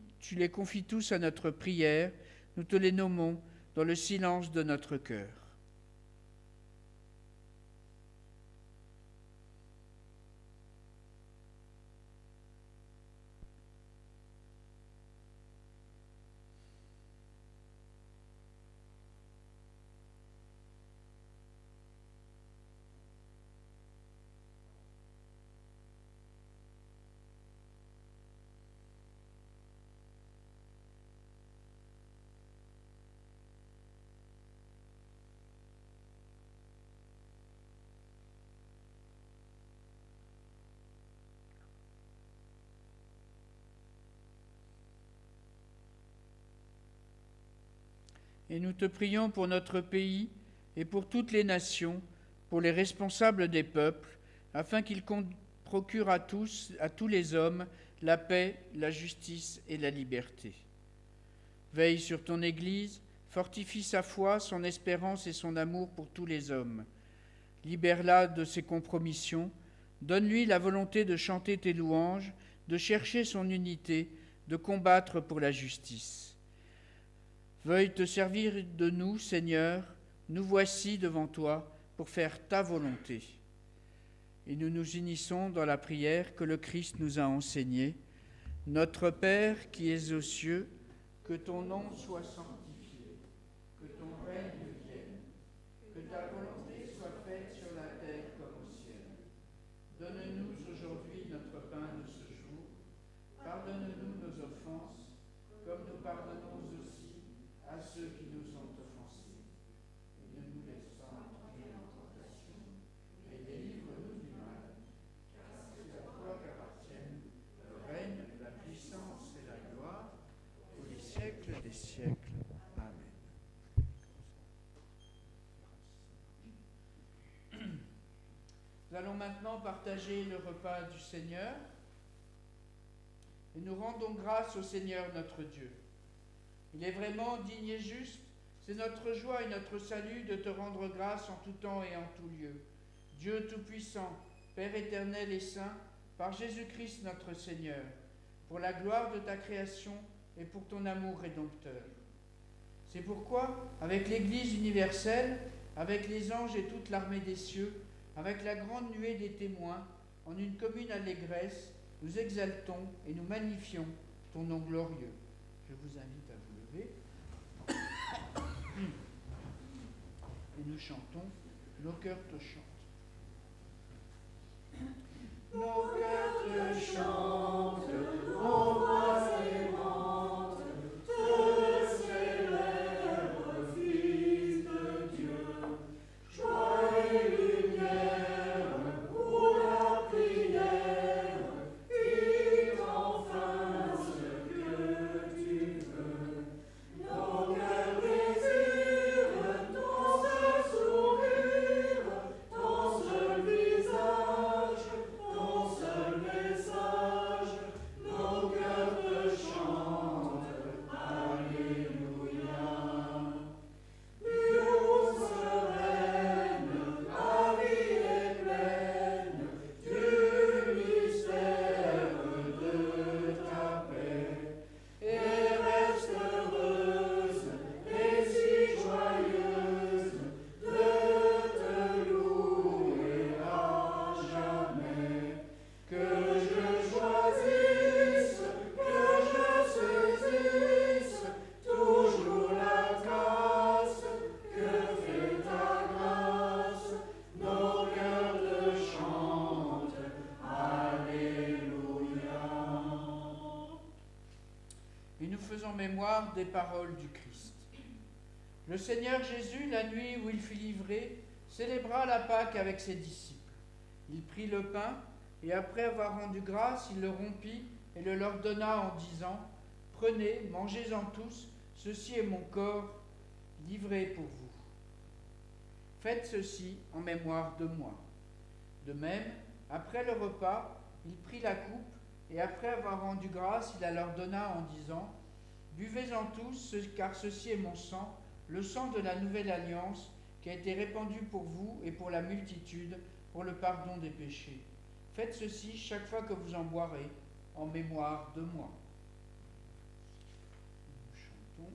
tous à notre prière, nous te les nommons dans le silence de notre cœur. Et nous te prions pour notre pays et pour toutes les nations, pour les responsables des peuples, afin qu'ils procurent à tous les hommes, la paix, la justice et la liberté. Veille sur ton Église, fortifie sa foi, son espérance et son amour pour tous les hommes. Libère-la de ses compromissions, donne-lui la volonté de chanter tes louanges, de chercher son unité, de combattre pour la justice. Veuille te servir de nous, Seigneur, nous voici devant toi pour faire ta volonté. Et nous nous unissons dans la prière que le Christ nous a enseignée. Notre Père qui es aux cieux, que ton nom soit sanctifié, que ton règne vienne, que ta volonté soit faite sur la terre comme au ciel. Donne-nous aujourd'hui notre pain de ce jour. Pardonne-nous nos offenses, comme nous pardonnons aussi à ceux qui nous ont offensés. Et ne nous laisse pas entrer en tentation, mais délivre-nous du mal, car c'est à toi qu'appartiennent le règne, la puissance et la gloire, pour les siècles des siècles. Amen. Nous allons maintenant partager le repas du Seigneur et nous rendons grâce au Seigneur notre Dieu. Il est vraiment digne et juste, c'est notre joie et notre salut de te rendre grâce en tout temps et en tout lieu. Dieu Tout-Puissant, Père éternel et saint, par Jésus-Christ notre Seigneur, pour la gloire de ta création et pour ton amour rédempteur. C'est pourquoi, avec l'Église universelle, avec les anges et toute l'armée des cieux, avec la grande nuée des témoins, en une commune allégresse, nous exaltons et nous magnifions ton nom glorieux. Je vous invite à vous lever. Et nous chantons « Nos cœurs te chantent ». Nos cœurs te chantent, nos voix aimantes te célèbrent, Fils de Dieu. Joie et lumière pour la prière, quitte enfin ce que tu veux. Nos cœurs désirent ton seul sourire, ton seul visage, ton seul message. et nous faisons mémoire des paroles du Christ. Le Seigneur Jésus, la nuit où il fut livré, célébra la Pâque avec ses disciples. Il prit le pain, et après avoir rendu grâce, il le rompit et le leur donna en disant : « Prenez, mangez-en tous, ceci est mon corps, livré pour vous. Faites ceci en mémoire de moi. » De même, après le repas, il prit la coupe, et après avoir rendu grâce, il la leur donna en disant : « Buvez-en tous, car ceci est mon sang, le sang de la nouvelle alliance, qui a été répandu pour vous et pour la multitude, pour le pardon des péchés. Faites ceci chaque fois que vous en boirez, en mémoire de moi. » Nous chantons.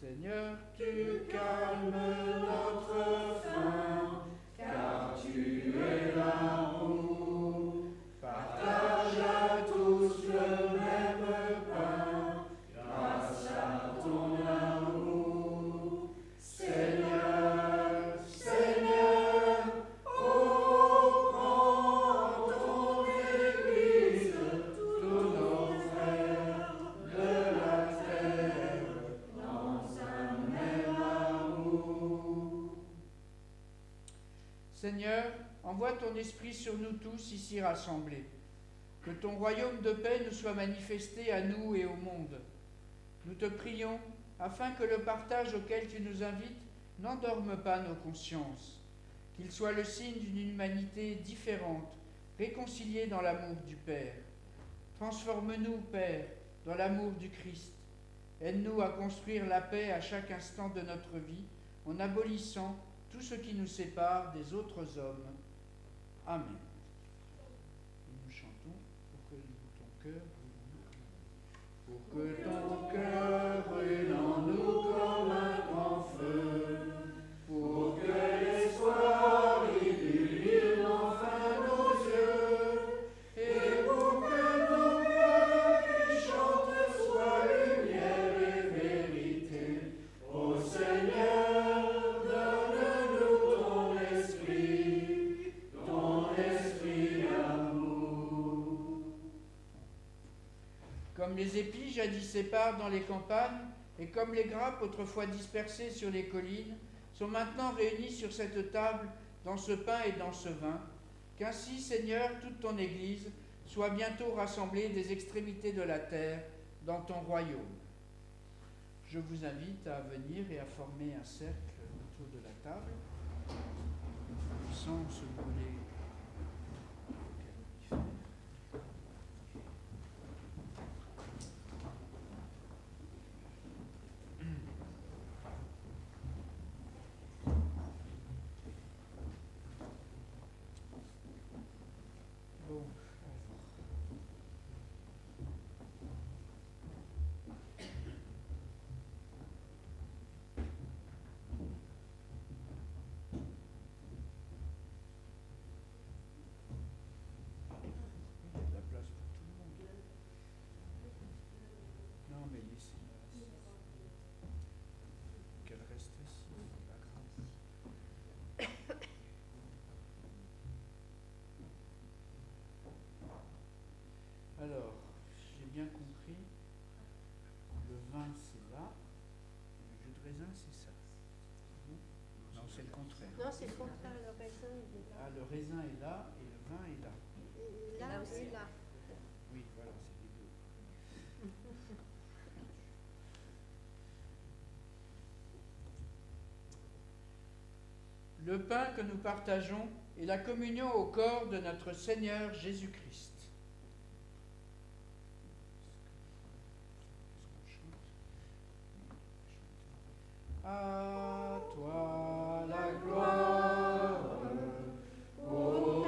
Seigneur, tu calmes notre faim, car tu es l'amour. Partage à tous le même pain, grâce à ton amour. Seigneur, Seigneur, oh, prends ton Église, tous nos frères de la terre, dans un même amour. Seigneur, envoie ton esprit sur nous tous ici rassemblés. Que ton royaume de paix nous soit manifesté à nous et au monde. Nous te prions afin que le partage auquel tu nous invites n'endorme pas nos consciences, qu'il soit le signe d'une humanité différente, réconciliée dans l'amour du Père. Transforme-nous, Père, dans l'amour du Christ. Aide-nous à construire la paix à chaque instant de notre vie, en abolissant tout ce qui nous sépare des autres hommes. Amen. Nous chantons pour que ton cœur brûle en nous comme un grand feu, pour que l'espoir illumine enfin nos yeux, et pour que nos voix qui chantent soient lumière et vérité. Ô Seigneur, donne-nous ton esprit d'amour. Comme les épis jadis s'éparent dans les campagnes, et comme les grappes autrefois dispersées sur les collines, sont maintenant réunies sur cette table, dans ce pain et dans ce vin, qu'ainsi, Seigneur, toute ton Église soit bientôt rassemblée des extrémités de la terre dans ton royaume. Je vous invite à venir et à former un cercle autour de la table, sans se brûler. Alors, j'ai bien compris, le vin c'est là, et le jus de raisin c'est ça. Non, c'est le contraire. Non, c'est le contraire, le raisin il est là. Ah, le raisin est là et le vin est là. Et là aussi. Et là. Oui, voilà, c'est les deux. Le pain que nous partageons est la communion au corps de notre Seigneur Jésus-Christ. À toi la gloire, ô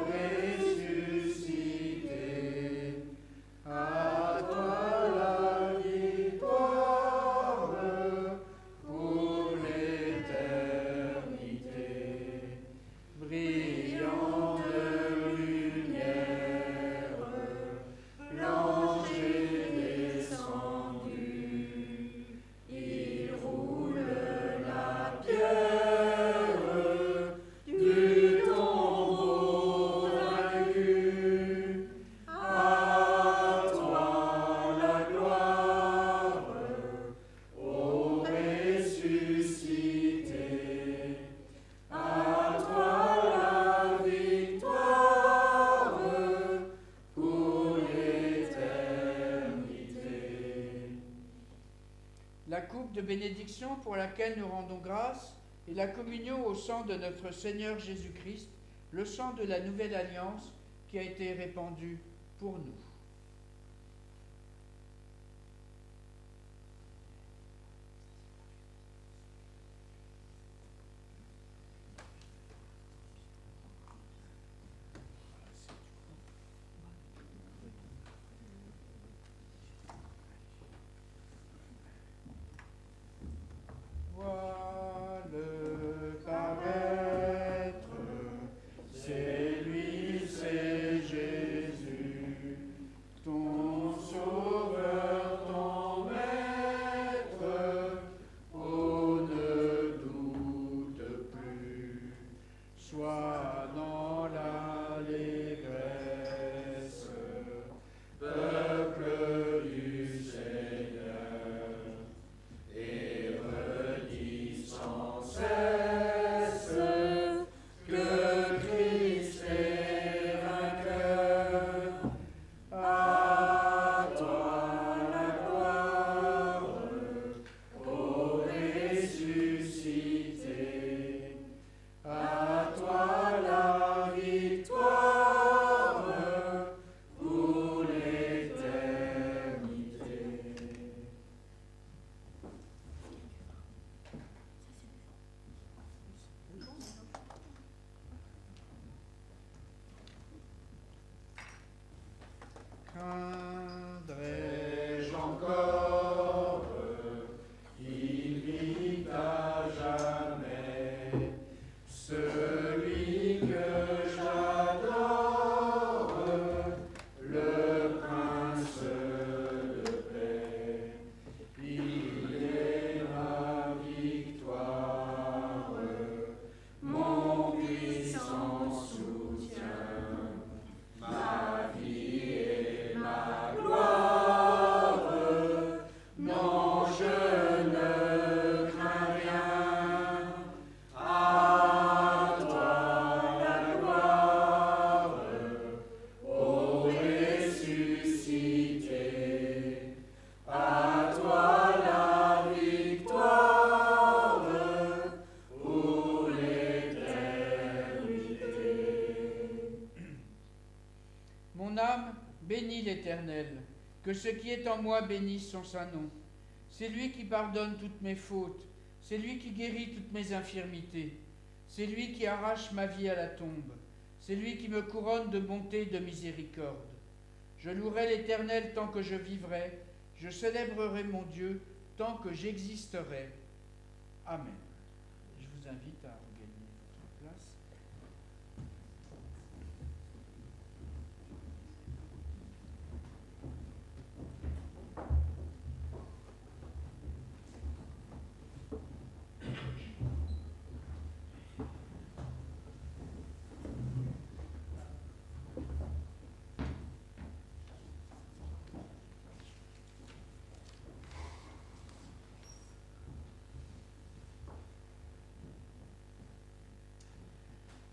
ressuscité, à toi la victoire pour l'éternité, brillante lumière la coupe de bénédiction pour laquelle nous rendons grâce et la communion au sang de notre Seigneur Jésus-Christ, le sang de la nouvelle alliance qui a été répandu pour nous. Craindrai-je encore, il vit à jamais, celui que j'adore, le Prince de paix. Il est ma victoire, mon puissant soutien, ma vie et ma gloire. Non, je ne crains rien. À toi la gloire, ô ressuscité. À toi la victoire pour l'éternité. Mon âme bénit l'Éternel, que ce qui est en moi bénisse son saint nom. C'est lui qui pardonne toutes mes fautes, c'est lui qui guérit toutes mes infirmités, c'est lui qui arrache ma vie à la tombe, c'est lui qui me couronne de bonté et de miséricorde. Je louerai l'Éternel tant que je vivrai, je célébrerai mon Dieu tant que j'existerai. Amen. Je vous invite à regagner votre place.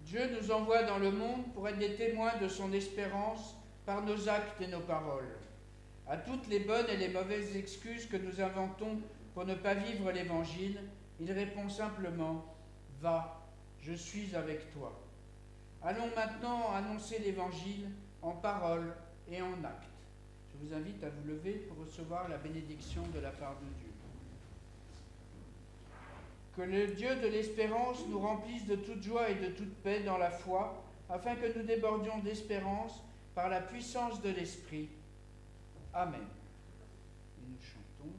Dieu nous envoie dans le monde pour être des témoins de son espérance par nos actes et nos paroles. À toutes les bonnes et les mauvaises excuses que nous inventons pour ne pas vivre l'Évangile, il répond simplement « Va, je suis avec toi ». Allons maintenant annoncer l'Évangile en parole et en acte. Je vous invite à vous lever pour recevoir la bénédiction de la part de Dieu. Que le Dieu de l'espérance nous remplisse de toute joie et de toute paix dans la foi, afin que nous débordions d'espérance par la puissance de l'Esprit. Amen. Et nous chantons donc.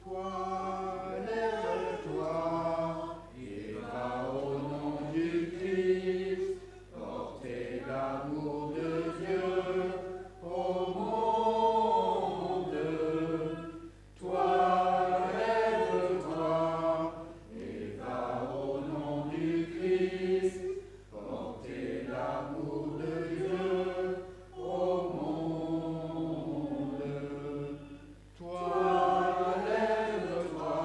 Toi, lève-toi, et va au nom du Christ, porter l'amour de Dieu au monde. Toi, lève-toi, et va au nom du Christ, porter l'amour de Dieu au monde. Toi, lève-toi,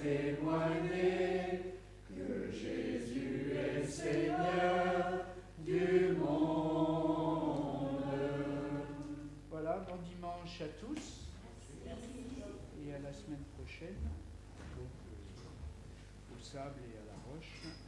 témoigner que Jésus est Seigneur du monde. Voilà, bon dimanche à tous et à la semaine prochaine au sable et à la roche.